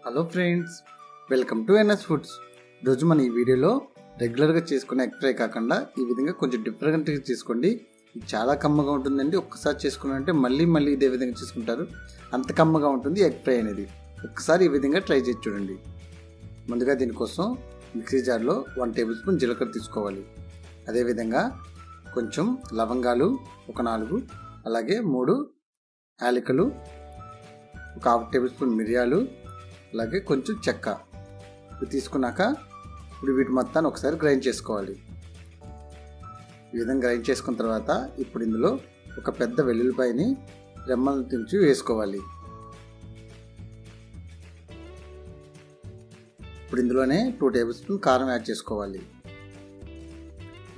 Hello friends, welcome to NS foods. ఈరోజు మన ఈ వీడియోలో రెగ్యులర్గా చేసుకునే ఎగ్ ఫ్రై కాకుండా ఈ విధంగా కొంచెం డిఫరెంట్గా చేసుకోండి. ఇది చాలా కమ్మగా ఉంటుందండి. ఒక్కసారి చేసుకున్నారంటే మళ్ళీ ఇదే విధంగా చేసుకుంటారు. అంత కమ్మగా ఉంటుంది ఎగ్ ఫ్రై అనేది. ఒక్కసారి ఈ విధంగా ట్రై చేసి చూడండి. ముందుగా దీనికోసం మిక్సీ జార్లో 1 టేబుల్ స్పూన్ జీలకర్ర తీసుకోవాలి. అదేవిధంగా కొంచెం లవంగాలు ఒక 4, అలాగే 3 యాలకులు, ఒక 1/2 టేబుల్ స్పూన్ మిరియాలు, అలాగే కొంచెం చెక్క. ఇవి తీసుకున్నాక ఇప్పుడు వీటి మొత్తాన్ని ఒకసారి గ్రైండ్ చేసుకోవాలి. ఈ విధంగా గ్రైండ్ చేసుకున్న తర్వాత ఇప్పుడు ఇందులో ఒక పెద్ద వెల్లుల్లిపాయని రెమ్మలు తుంచి వేసుకోవాలి. ఇప్పుడు ఇందులోనే 2 టేబుల్ స్పూన్ కారం యాడ్ చేసుకోవాలి.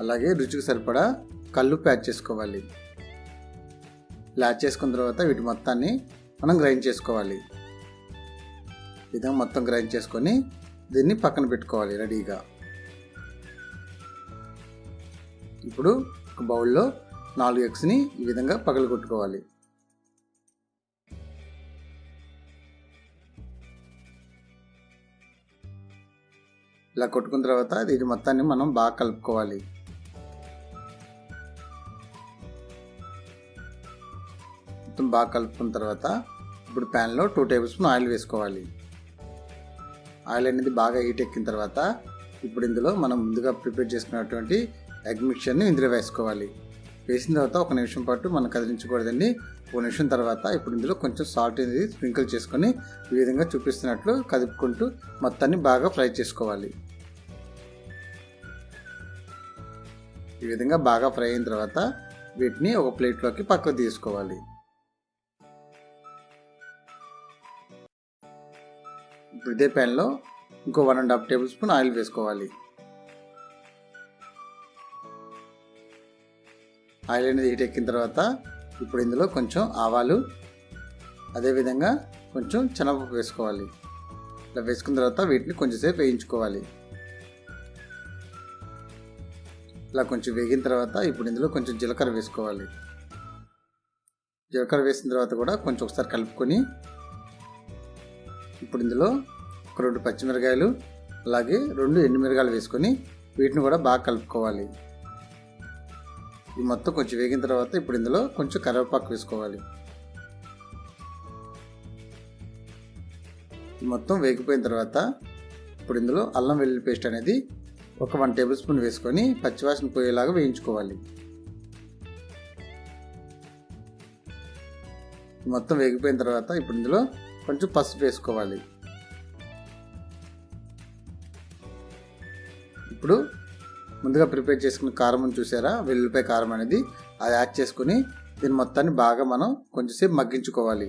అలాగే రుచికి సరిపడా కల్లుప్పు యాడ్ చేసుకోవాలి. ఇలా యాడ్ చేసుకున్న తర్వాత వీటి మొత్తాన్ని మనం గ్రైండ్ చేసుకోవాలి. ఈ విధంగా మొత్తం గ్రైండ్ చేసుకొని దీన్ని పక్కన పెట్టుకోవాలి రెడీగా. ఇప్పుడు ఒక బౌల్లో 4 ఎగ్స్ని ఈ విధంగా పగలగొట్టుకోవాలి. ఇలా కొట్టుకున్న తర్వాత దీని మొత్తాన్ని మనం బాగా కలుపుకోవాలి. మొత్తం బాగా కలుపుకున్న తర్వాత ఇప్పుడు ప్యాన్లో 2 టేబుల్ స్పూన్ ఆయిల్ వేసుకోవాలి. ఆయిల్ అనేది బాగా హీట్ ఎక్కిన తర్వాత ఇప్పుడు ఇందులో మనం ముందుగా ప్రిపేర్ చేసుకున్నటువంటి ఎగ్ మిక్చర్ని ఇందులో వేసుకోవాలి. వేసిన తర్వాత 1 నిమిషం పాటు మనం కదిలించకూడదండి. 1 నిమిషం తర్వాత ఇప్పుడు ఇందులో కొంచెం సాల్ట్ అనేది స్ప్రింకిల్ చేసుకొని ఈ విధంగా చూపిస్తున్నట్లు కదుపుకుంటూ మొత్తాన్ని బాగా ఫ్రై చేసుకోవాలి. ఈ విధంగా బాగా ఫ్రై అయిన తర్వాత వీటిని ఒక ప్లేట్లోకి పక్కకు తీసుకోవాలి. ఇప్పుడు ఇదే ప్యాన్లో ఇంకో 1.5 టేబుల్ స్పూన్ ఆయిల్ వేసుకోవాలి. ఆయిల్ అనేది హీట్ ఎక్కిన తర్వాత ఇప్పుడు ఇందులో కొంచెం ఆవాలు, అదేవిధంగా కొంచెం శనగపప్పు వేసుకోవాలి. ఇలా వేసుకున్న తర్వాత వీటిని కొంచెంసేపు వేయించుకోవాలి. ఇలా కొంచెం వేగిన తర్వాత ఇప్పుడు ఇందులో కొంచెం జీలకర్ర వేసుకోవాలి. జీలకర్ర వేసిన తర్వాత కూడా కొంచెం ఒకసారి కలుపుకొని ఇప్పుడు ఇందులో ఒక 2 పచ్చిమిరకాయలు, అలాగే 2 ఎండుమిరకాయలు వేసుకొని వీటిని కూడా బాగా కలుపుకోవాలి. ఈ మొత్తం కొంచెం వేగిన తర్వాత ఇప్పుడు ఇందులో కొంచెం కరివేపాకు వేసుకోవాలి. ఈ మొత్తం వేగిపోయిన తర్వాత ఇప్పుడు ఇందులో అల్లం వెల్లుల్లి పేస్ట్ అనేది ఒక 1 టేబుల్ స్పూన్ వేసుకొని పచ్చివాసన పోయేలాగా వేయించుకోవాలి. మొత్తం వేగిపోయిన తర్వాత ఇప్పుడు ఇందులో కొంచెం పసుపు వేసుకోవాలి. ఇప్పుడు ముందుగా ప్రిపేర్ చేసుకున్న కారం చూసారా, వెల్లుల్లిపాయ కారం అనేది అది యాడ్ చేసుకుని దీని మొత్తాన్ని బాగా మనం కొంచెంసేపు మగ్గించుకోవాలి.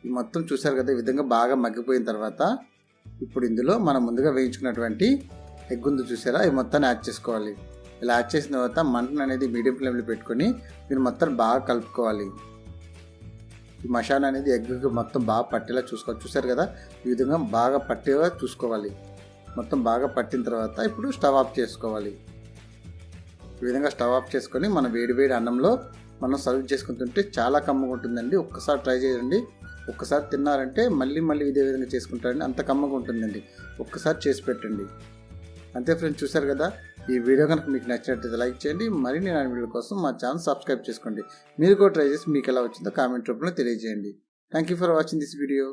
ఈ మొత్తం చూసారు కదా, ఈ విధంగా బాగా మగ్గిపోయిన తర్వాత ఇప్పుడు ఇందులో మనం ముందుగా వేయించుకున్నటువంటి ఎగ్ ఉంది చూసారా, ఈ మొత్తాన్ని యాడ్ చేసుకోవాలి. ఇలా యాడ్ చేసిన తర్వాత మంటను అనేది మీడియం ఫ్లేమ్లో పెట్టుకొని దీన్ని మొత్తం బాగా కలుపుకోవాలి. ఈ మసాలా అనేది ఎగ్కి మొత్తం బాగా పట్టేలా చూసుకోవాలి. చూసారు కదా, ఈ విధంగా బాగా పట్టేలా చూసుకోవాలి. మొత్తం బాగా పట్టిన తర్వాత ఇప్పుడు స్టవ్ ఆఫ్ చేసుకోవాలి. ఈ విధంగా స్టవ్ ఆఫ్ చేసుకొని మన వేడి అన్నంలో మనం సర్వ్ చేసుకుని తింటే చాలా కమ్మగా ఉంటుందండి. ఒక్కసారి ట్రై చేయండి. ఒక్కసారి తిన్నారంటే మళ్ళీ ఇదే విధంగా చేసుకుంటారండి. అంత కమ్మగా ఉంటుందండి. ఒక్కసారి చేసి పెట్టండి. అంతే ఫ్రెండ్స్, చూసారు కదా. ఈ వీడియో కనుక మీకు నచ్చినట్లయితే లైక్ చేయండి. మరిన్ని నా వీడియో కోసం మా ఛానల్ సబ్స్క్రైబ్ చేసుకోండి. మీరు కూడా ట్రై చేసి మీకు ఎలా వచ్చిందో కామెంట్ రూపంలో తెలియజేయండి. Thank you for watching this video.